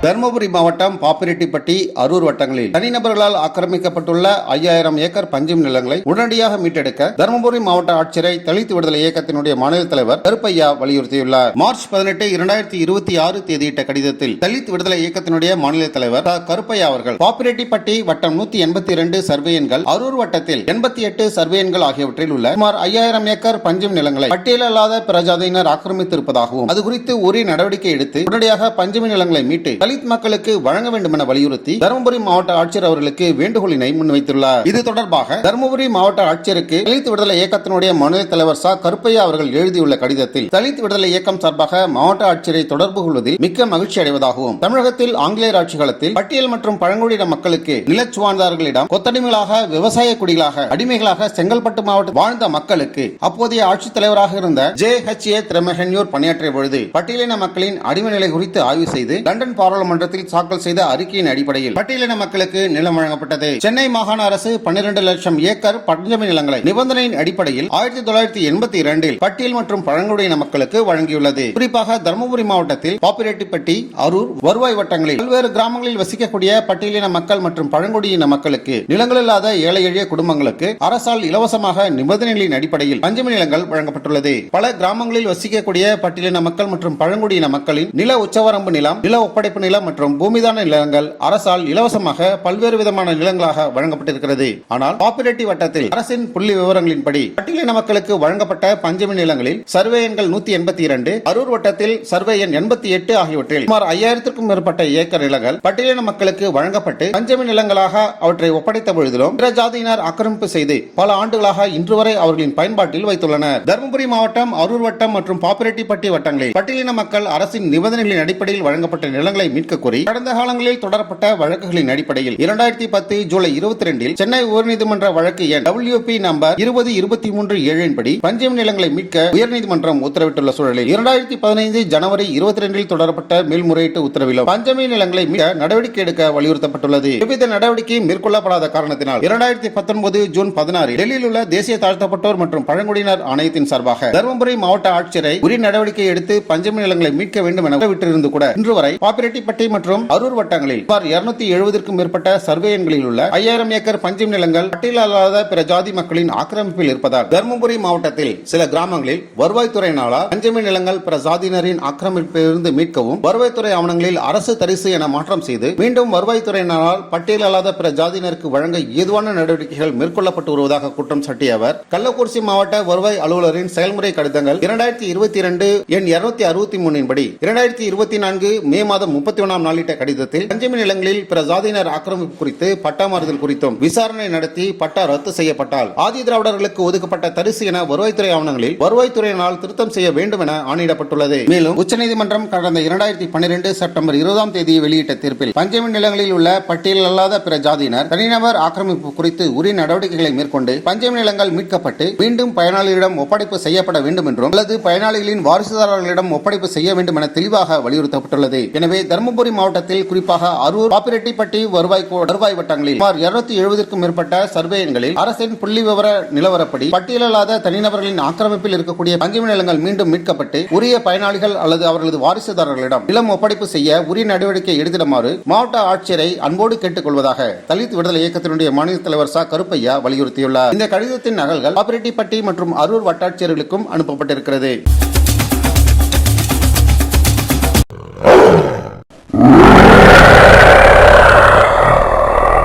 தருமபுரி மாவட்டம் பாப்பிரெட்டிப்பட்டி, அரூர் வட்டங்களில் தனிநபர்களால் ஆக்கிரமிக்கப்பட்டுள்ள 5000 ஏக்கர் பஞ்சமி நிலங்களை உடனடியாக மீட்டெடுக்க தருமபுரி மாவட்ட ஆட்சியரை தலித் விடுதலை இயக்கத்தினுடைய மாநில தலைவர் கருப்பையா வலியுறுத்தியுள்ளார். மார்ச் 18, 2026 தேதியிட்ட கடிதத்தில் தலித் விடுதலை இயக்கத்தினுடைய மாநில தலைவர் கருப்பையா அவர்கள் பாப்பிரெட்டிப்பட்டி வட்டம் 182 சர்வே எண்கள், அரூர் வட்டத்தில் 88 சர்வே எண்கள் ஆகியவற்றில் உள்ள சுமார் 5000 ஏக்கர் பஞ்சமி நிலங்களை பட்டியலல்லாத பிரஜாதியினர் ஆக்கிரமித்திருப்பதாகவும் அது குறித்து உரிய நடவடிக்கை எடுத்து உடனடியாக பஞ்சமி நிலங்களை மீட்டு தலித் மக்களுக்கு வழங்க வேண்டும் என வலியுறுத்தி தருமபுரி மாவட்ட ஆட்சியர் அவர்களுக்கு வேண்டுகோளினை முன்வைத்துள்ளார். இது தொடர்பாக தருமபுரி மாவட்ட ஆட்சியருக்கு தலித் விடுதலை இயக்கத்தினுடைய மாநில தலைவர் கருப்பையா அவர்கள் எழுதியுள்ள கடிதத்தில் தலித் விடுதலை இயக்கம் சார்பாக மாவட்ட ஆட்சியரை தொடர்பு கொள்வதில் மிக்க மகிழ்ச்சி அடைவதாகவும், தமிழகத்தில் ஆங்கிலேயர் ஆட்சி காலத்தில் பட்டியல் மற்றும் பழங்குடியின மக்களுக்கு நிலச்சுவார்ந்தார்களிடம் கொத்தடிமைகளாக, விவசாய குடிகளாக, அடிமைகளாக செங்கல்பட்டு மாவட்டம் வாழ்ந்த மக்களுக்கு அப்போதைய ஆட்சித் தலைவராக இருந்த JHA திரமஹன்யூர் பணியாற்றிய பொழுது பட்டியலின மக்களின் அடிமை நிலை குறித்து ஆய்வு செய்து லண்டன் பாராளுமன்றத்தில் தாக்கல் செய்த அறிக்கையின் அடிப்படையில் பட்டியலின மக்களுக்கு நிலம் வழங்கப்பட்டது. சென்னை மாகாண அரசு 12 லட்சம் ஏக்கர் பஞ்சமி நிலங்களை நிபந்தனையின் அடிப்படையில் 1982 பட்டியல் மற்றும் பழங்குடியின மக்களுக்கு வழங்கியுள்ளது. குறிப்பாக தருமபுரி மாவட்டத்தில் பாப்பிரெட்டிப்பட்டி, அரூர் வருவாய் வட்டங்களில் பல்வேறு கிராமங்களில் வசிக்கக்கூடிய பட்டியலின மக்கள் மற்றும் பழங்குடியின மக்களுக்கு நிலங்கள் இல்லாத ஏழை எளிய குடும்பங்களுக்கு அரசால் இலவசமாக நிபந்தனைகளின் அடிப்படையில் பஞ்சமி நிலங்கள் வழங்கப்பட்டுள்ளது. பல கிராமங்களில் வசிக்கக்கூடிய பட்டியலின மக்கள் மற்றும் பழங்குடியின மக்களின் நில உச்சவரம்பு நிலம், நில ஒப்படைப்பு நிலம் மற்றும் பூமிதான நிலங்கள் அரசால் இலவசமாக பல்வேறு விதமான நிலங்களாக வழங்கப்பட்டிருக்கிறது. ஆனால் பாப்பிரெட்டி வட்டத்தில் அரசின் புள்ளி விவரங்களின்படி பட்டியலின மக்களுக்கு வழங்கப்பட்ட பஞ்சமி நிலங்களில் சர்வே எண்கள் 182, அரூர் வட்டத்தில் சர்வே எண் 88 ஆகியவற்றில் சுமார் 5000க்கும் மேற்பட்ட ஏக்கர் நிலங்கள் பட்டியலின மக்களுக்கு வழங்கப்பட்டு பஞ்சமி நிலங்களாக அவற்றை ஒப்படைத்த பொழுதிலும் பிற ஜாதியினர் ஆக்கிரமிப்பு செய்து பல ஆண்டுகளாக இன்று வரை அவர்களின் பயன்பாட்டில் வைத்துள்ளனர். தருமபுரி மாவட்டம், அரூர் வட்டம் மற்றும் பாப்பிரெட்டிப்பட்டி வட்டங்களில் பட்டியலின மக்கள் அரசின் நிபந்தனைகளின் அடிப்படையில் வழங்கப்பட்ட நிலங்களை மீட்க கோரி கடந்த காலங்களில் தொடரப்பட்ட வழக்குகளின் அடிப்படையில் 2010 ஜூலை 22 சென்னை உயர்நீதிமன்ற வழக்கு எண் WP நம்பர் 20-23-7 படி பஞ்சமி நிலங்களை மீட்க உயர்நீதிமன்றம் உத்தரவிட்டுள்ள சூழலில் 2015 ஜனவரி 22 தொடரப்பட்ட மேல்முறையீட்டு உத்தரவிலும் பஞ்சமி நிலங்களை மீட்க நடவடிக்கை எடுக்க வலியுறுத்தப்பட்டுள்ளது. எவ்வித நடவடிக்கை மேற்கொள்ளப்படாத காரணத்தினால் 2019 ஜூன் 16 டெல்லியில் உள்ள தேசிய தாழ்த்தப்பட்டோர் மற்றும் பழங்குடியினர் ஆணையத்தின் சார்பாக தருமபுரி மாவட்ட ஆட்சியரை உரிய நடவடிக்கை எடுத்து பஞ்சமி நிலங்களை மீட்க வேண்டும் என உத்தரவிட்டிருந்து கூட இன்று வரை பாப்பிரெட்டிப்பட்டி மற்றும் அரூர் வட்டங்களில் 270க்கும் மேற்பட்ட சர்வே எண்களில் உள்ள 5000 ஏக்கர் பஞ்சமி நிலங்கள் பட்டியலல்லாத பிற ஜாதி மக்களின் ஆக்கிரமிப்பில் இருப்பதால் தருமபுரி மாவட்டத்தில் சில கிராமங்களில் வருவாய்த்துறையினால பஞ்சமி நிலங்கள் பிற ஜாதியினரின் ஆக்கிரமிப்பிலிருந்து மீட்கவும் வருவாய்த்துறை ஆவணங்களில் அரசு தரிசு என மாற்றம் செய்து மீண்டும் வருவாய்த்துறையினரால் பட்டியலல்லாத பிற ஜாதியினருக்கு வழங்க ஏதுவான நடவடிக்கைகள் மேற்கொள்ளப்பட்டு வருவதாக குற்றம் சாட்டிய அவர், கள்ளக்குறிச்சி மாவட்ட வருவாய் அலுவலரின் செயல்முறை கடிதங்கள் 2022 எண் 263 படி 2024 மே மாதம் 31ஆம் நாளிட்ட கடிதத்தில் பஞ்சமி நிலங்களில் பிற ஜாதியினர் ஆக்கிரமிப்பு குறித்து பட்டா மாறுதல் குறித்தும் விசாரணை நடத்தி பட்டா ரத்து செய்யப்பட்டால் ஆதி திராவிடர்களுக்கு ஒதுக்கப்பட்ட தரிசு என வருவாய்த்துறை ஆவணங்களில் வருவாய்த்துறையினால் திருத்தம் செய்ய வேண்டும் என ஆணையிடப்பட்டுள்ளது. மேலும் உச்சநீதிமன்றம் கடந்த 2012 செப்டம்பர் 20ஆம் தேதி வெளியிட்ட தீர்ப்பில் பஞ்சமி நிலங்களில் உள்ள பட்டியல் அல்லாத பிற ஜாதியினர் தனிநபர் ஆக்கிரமிப்பு குறித்து உரிய நடவடிக்கைகளை மேற்கொண்டு பஞ்சமி நிலங்கள் மீட்கப்பட்டு மீண்டும் பயனாளிகளிடம் ஒப்படைப்பு செய்யப்பட வேண்டும் என்றும் அல்லது பயனாளிகளின் வாரிசுதாரர்களிடம் ஒப்படைப்பு செய்ய வேண்டும் என தெளிவாக வலியுறுத்தப்பட்டுள்ளது. எனவே தருமபுரி மாவட்டத்தில் குறிப்பாக அரூர், பாப்பிரெட்டிப்பட்டி வருவாய் வட்டங்களில் 270க்கும் மேற்பட்ட சர்வே எண்களில் அரசின் புள்ளி விவர நிலவரப்படி பட்டியலல்லாத தனிநபர்களின் ஆக்கிரமிப்பில் இருக்கக்கூடிய பஞ்சமி நிலங்கள் மீண்டும் மீட்கப்பட்டு உரிய பயனாளிகள் அல்லது அவர்களது வாரிசுதாரர்களிடம் நிலம் ஒப்படைப்பு செய்ய உரிய நடவடிக்கை எடுத்திடுமாறு மாவட்ட ஆட்சியரை அன்போடு கேட்டுக் கொள்வதாக தலித் விடுதலை இயக்கத்தினுடைய மாநில தலைவர் கருப்பையா வலியுறுத்தியுள்ளார். இந்த கடிதத்தின் நகல்கள் பாப்பிரெட்டிப்பட்டி மற்றும் அரூர் வட்டாட்சியர்களுக்கும் அனுப்பப்பட்டிருக்கிறது.